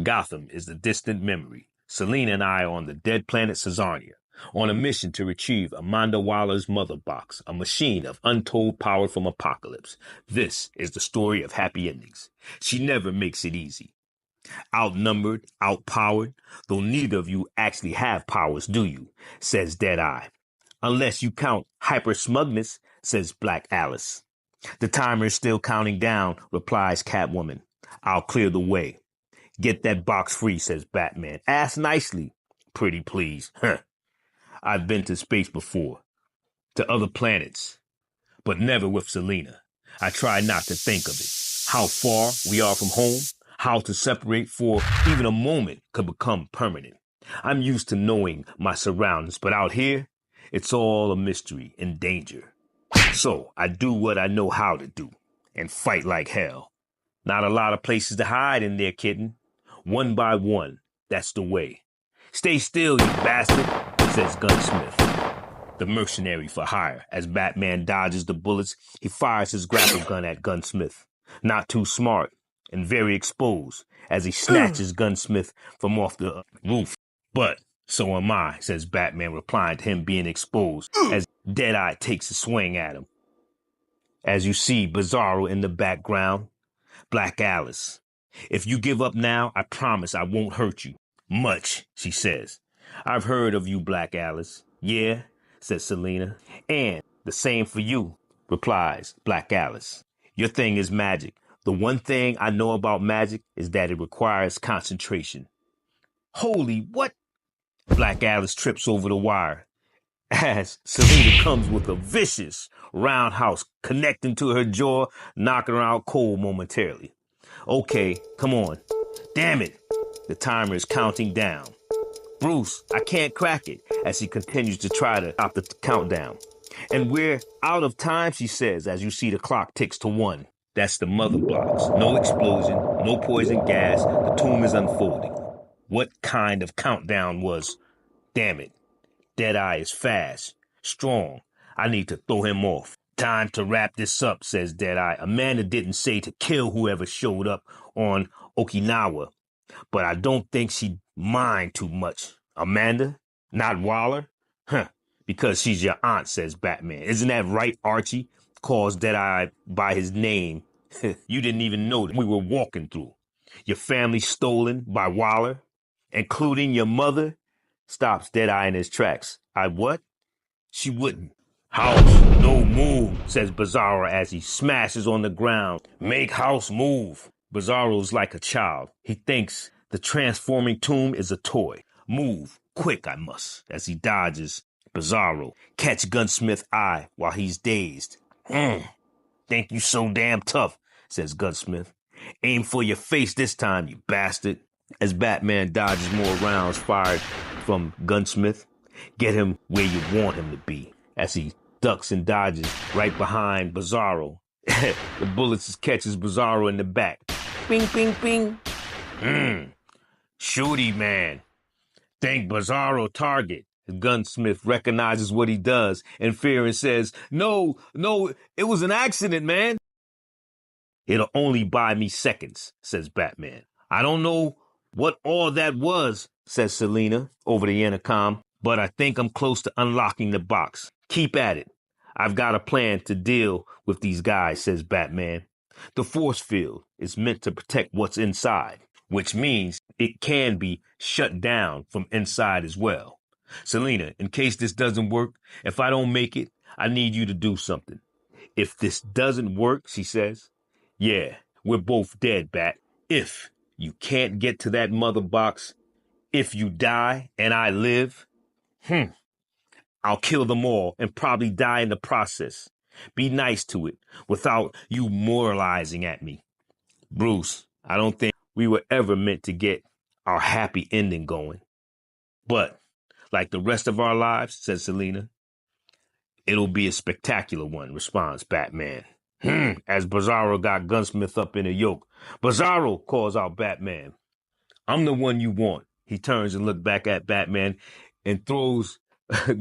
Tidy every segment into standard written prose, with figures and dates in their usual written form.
Gotham is the distant memory. Selina and I are on the dead planet Cesarnia, on a mission to retrieve Amanda Waller's mother box, a machine of untold power from Apocalypse. This is the story of happy endings. She never makes it easy. Outnumbered, outpowered, though neither of you actually have powers, do you? Says Deadeye. Unless you count hyper-smugness, says Black Alice. The timer is still counting down, replies Catwoman. I'll clear the way. Get that box free, says Batman. Ask nicely. Pretty please. Huh. I've been to space before. To other planets. But never with Selina. I try not to think of it. How far we are from home. How to separate for even a moment could become permanent. I'm used to knowing my surroundings, but out here, it's all a mystery and danger. So I do what I know how to do and fight like hell. Not a lot of places to hide in there, kitten. One by one, that's the way. Stay still, you bastard, says Gunsmith, the mercenary for hire. As Batman dodges the bullets, he fires his grapple gun at Gunsmith. Not too smart and very exposed as he snatches Gunsmith from off the roof. But so am I, says Batman, replying to him being exposed as Deadeye takes a swing at him. As you see Bizarro in the background, Black Alice. If you give up now, I promise I won't hurt you. Much, she says. I've heard of you, Black Alice. Yeah, says Selina. And the same for you, replies Black Alice. Your thing is magic. The one thing I know about magic is that it requires concentration. Holy what? Black Alice trips over the wire as Selina comes with a vicious roundhouse connecting to her jaw, knocking her out cold momentarily. Okay, come on. Damn it. The timer is counting down. Bruce, I can't crack it, as he continues to try to stop the countdown. And we're out of time, she says, as you see the clock ticks to 1. That's the mother box. No explosion, no poison gas. The tomb is unfolding. What kind of countdown was? Damn it. Deadeye is fast, strong. I need to throw him off. Time to wrap this up, says Deadeye. Amanda didn't say to kill whoever showed up on Okinawa, but I don't think she'd mind too much. Amanda? Not Waller? Huh, because she's your aunt, says Batman. Isn't that right, Archie? Calls Deadeye by his name. You didn't even know that we were walking through. Your family stolen by Waller, including your mother? Stops Deadeye in his tracks. I what? She wouldn't. House, no move, says Bizarro as he smashes on the ground. Make house move. Bizarro's like a child. He thinks the transforming tomb is a toy. Move, quick I must, as he dodges Bizarro. Catch Gunsmith's eye while he's dazed. Think you so damn tough, says Gunsmith. Aim for your face this time, you bastard. As Batman dodges more rounds fired from Gunsmith, get him where you want him to be. As he ducks and dodges right behind Bizarro. The bullets catches Bizarro in the back. Bing, bing, bing. Shooty, man. Think Bizarro target. The Gunsmith recognizes what he does in fear and says, No, it was an accident, man. It'll only buy me seconds, says Batman. I don't know what all that was, says Selina over the intercom, but I think I'm close to unlocking the box. Keep at it. I've got a plan to deal with these guys, says Batman. The force field is meant to protect what's inside, which means it can be shut down from inside as well. Selina, in case this doesn't work, if I don't make it, I need you to do something. If this doesn't work, she says, yeah, we're both dead, Bat. If you can't get to that mother box, if you die and I live, I'll kill them all and probably die in the process. Be nice to it without you moralizing at me. Bruce, I don't think we were ever meant to get our happy ending going. But like the rest of our lives, says Selina, it'll be a spectacular one, responds Batman. As Bizarro got Gunsmith up in a yoke. Bizarro, calls out Batman. I'm the one you want. He turns and looks back at Batman and throws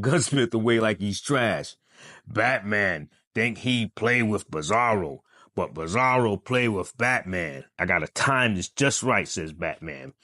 Gunsmith away like he's trash. Batman think he play with Bizarro, But Bizarro play with Batman. I gotta time this just right, says Batman.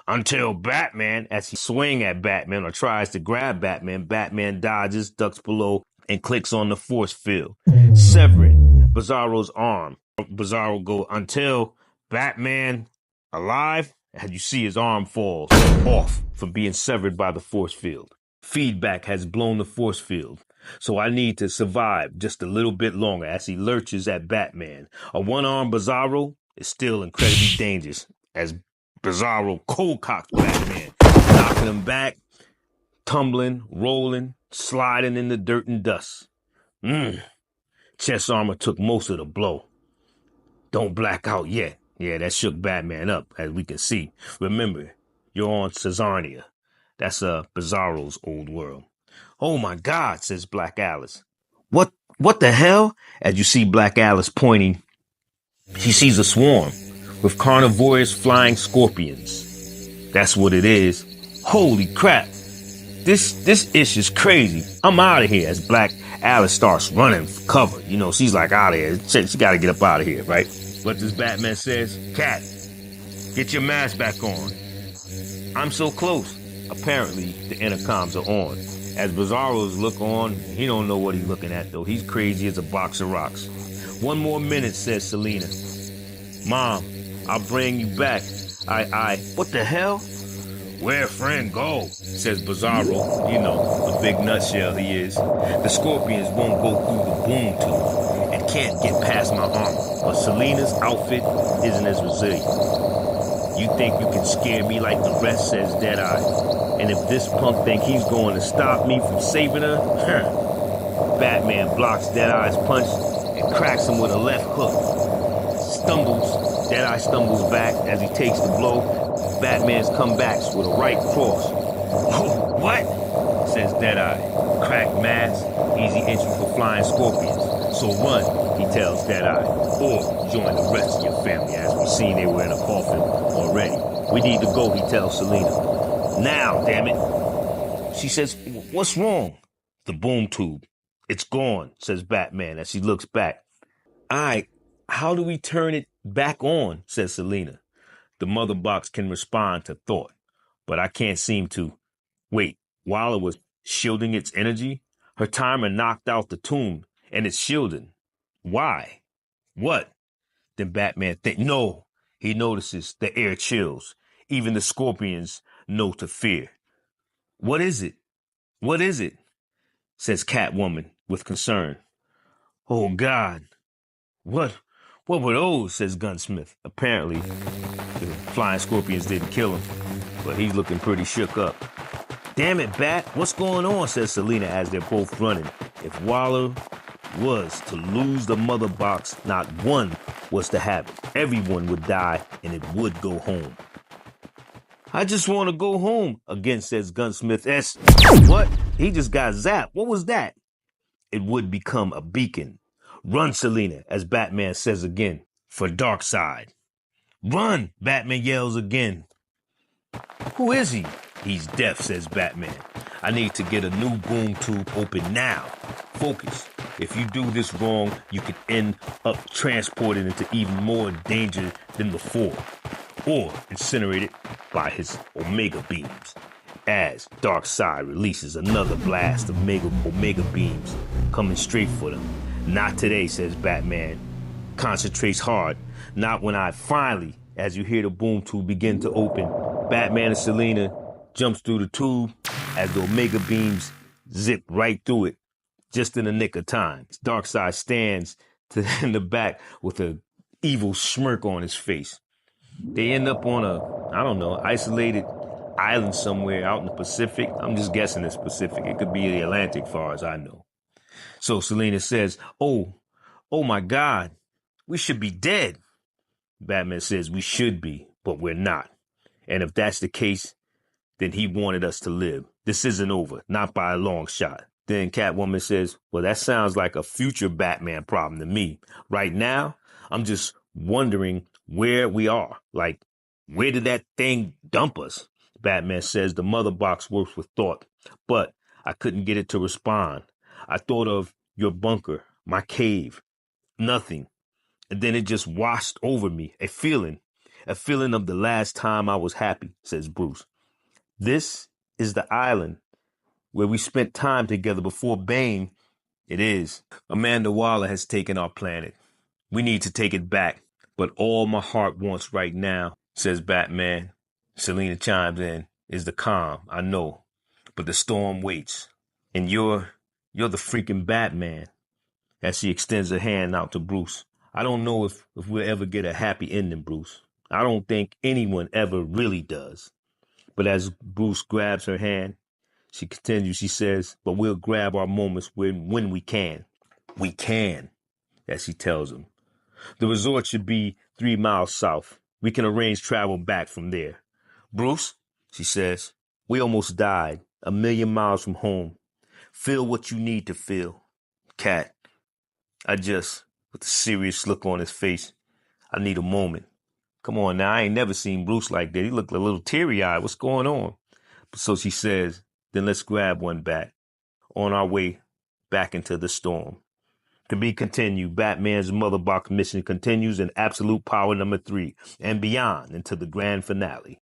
Until Batman, as he swing at Batman or tries to grab Batman, Batman dodges, ducks below, and clicks on the force field, severing Bizarro's arm. Bizarro go until Batman alive, and you see his arm falls off from being severed by the force field. Feedback has blown the force field, so I need to survive just a little bit longer as he lurches at Batman. A one-armed Bizarro is still incredibly dangerous as Bizarro cold cocks Batman, knocking him back, tumbling, rolling, sliding in the dirt and dust. Chest armor took most of the blow. Don't black out yet. Yeah, that shook Batman up, as we can see. Remember, you're on Caesarnia. That's Bizarro's old world. Oh my God, says Black Alice. What the hell? As you see Black Alice pointing, she sees a swarm with carnivorous flying scorpions. That's what it is. Holy crap. This ish is crazy. I'm out of here as Black Alice starts running for cover. You know, she's like out of here. She got to get up out of here, right? But this Batman says, Cat, get your mask back on. I'm so close. Apparently, the intercoms are on. As Bizarro's look on, he don't know what he's looking at, though. He's crazy as a box of rocks. 1 more minute, says Selina. Mom, I'll bring you back. What the hell? Where friend go? Says Bizarro. You know, a big nutshell he is. The scorpions won't go through the boom tube and can't get past my armor. But Selina's outfit isn't as resilient. You think you can scare me like the rest, says Deadeye. And if this punk think he's going to stop me from saving her, Batman blocks Deadeye's punch and cracks him with a left hook. Deadeye stumbles back as he takes the blow. Batman's comebacks with a right cross. Oh, what? Says Deadeye. Cracked mask, easy entry for flying scorpions. So run, he tells Deadeye, or join the rest of your family. As we've seen, they were in a coffin already. We need to go, he tells Selina. Now, damn it. She says, what's wrong? The boom tube. It's gone, says Batman as she looks back. How do we turn it back on, says Selina. The mother box can respond to thought, but I can't seem to. Wait, while it was shielding its energy, her timer knocked out the tomb, and it's shielding. Why? What? Then Batman thinks, no. He notices the air chills. Even the scorpions know to fear. What is it? What is it? Says Catwoman with concern. Oh, God. What were those? Says Gunsmith. Apparently, the flying scorpions didn't kill him, but he's looking pretty shook up. Damn it, Bat, what's going on? Says Selina as they're both running. If Waller was to lose the mother box, not one was to have it. Everyone would die, and it would go home. I just want to go home, again says Gunsmith S. What? He just got zapped. What was that? It would become a beacon. Run, Selina, as Batman says again, for Darkseid. Run, Batman yells again. Who is he? He's deaf, says Batman. I need to get a new boom tube open now. Focus. If you do this wrong, you could end up transported into even more danger than before. Or incinerated by his Omega beams. As Darkseid releases another blast of Omega beams coming straight for them. Not today, says Batman. Concentrates hard. Not when I finally, as you hear the boom tube begin to open, Batman and Selina jumps through the tube as the Omega beams zip right through it, just in the nick of time. Darkseid stands in the back with an evil smirk on his face. They end up on isolated island somewhere out in the Pacific. I'm just guessing it's Pacific. It could be the Atlantic, far as I know. So Selina says, oh my God, we should be dead. Batman says we should be, but we're not. And if that's the case, then he wanted us to live. This isn't over, not by a long shot. Then Catwoman says, well, that sounds like a future Batman problem to me. Right now, I'm just wondering where we are. Like, where did that thing dump us? Batman says the mother box works with thought, but I couldn't get it to respond. I thought of your bunker, my cave, nothing. And then it just washed over me, a feeling of the last time I was happy, says Bruce. This is the island where we spent time together before Bane. It is. Amanda Waller has taken our planet. We need to take it back. But all my heart wants right now, says Batman. Selina chimes in, is the calm, I know. But the storm waits. And you're the freaking Batman. As she extends her hand out to Bruce. I don't know if we'll ever get a happy ending, Bruce. I don't think anyone ever really does. But as Bruce grabs her hand, she continues, she says, but we'll grab our moments when we can. We can, as she tells him. The resort should be 3 miles south. We can arrange travel back from there. Bruce, she says, we almost died, 1,000,000 miles from home. Feel what you need to feel. Cat, with a serious look on his face, I need a moment. Come on now, I ain't never seen Bruce like that. He looked a little teary-eyed. What's going on? So she says, then let's grab one back. On our way back into the storm. To be continued, Batman's Mother Box mission continues in Absolute Power #3 and beyond into the grand finale.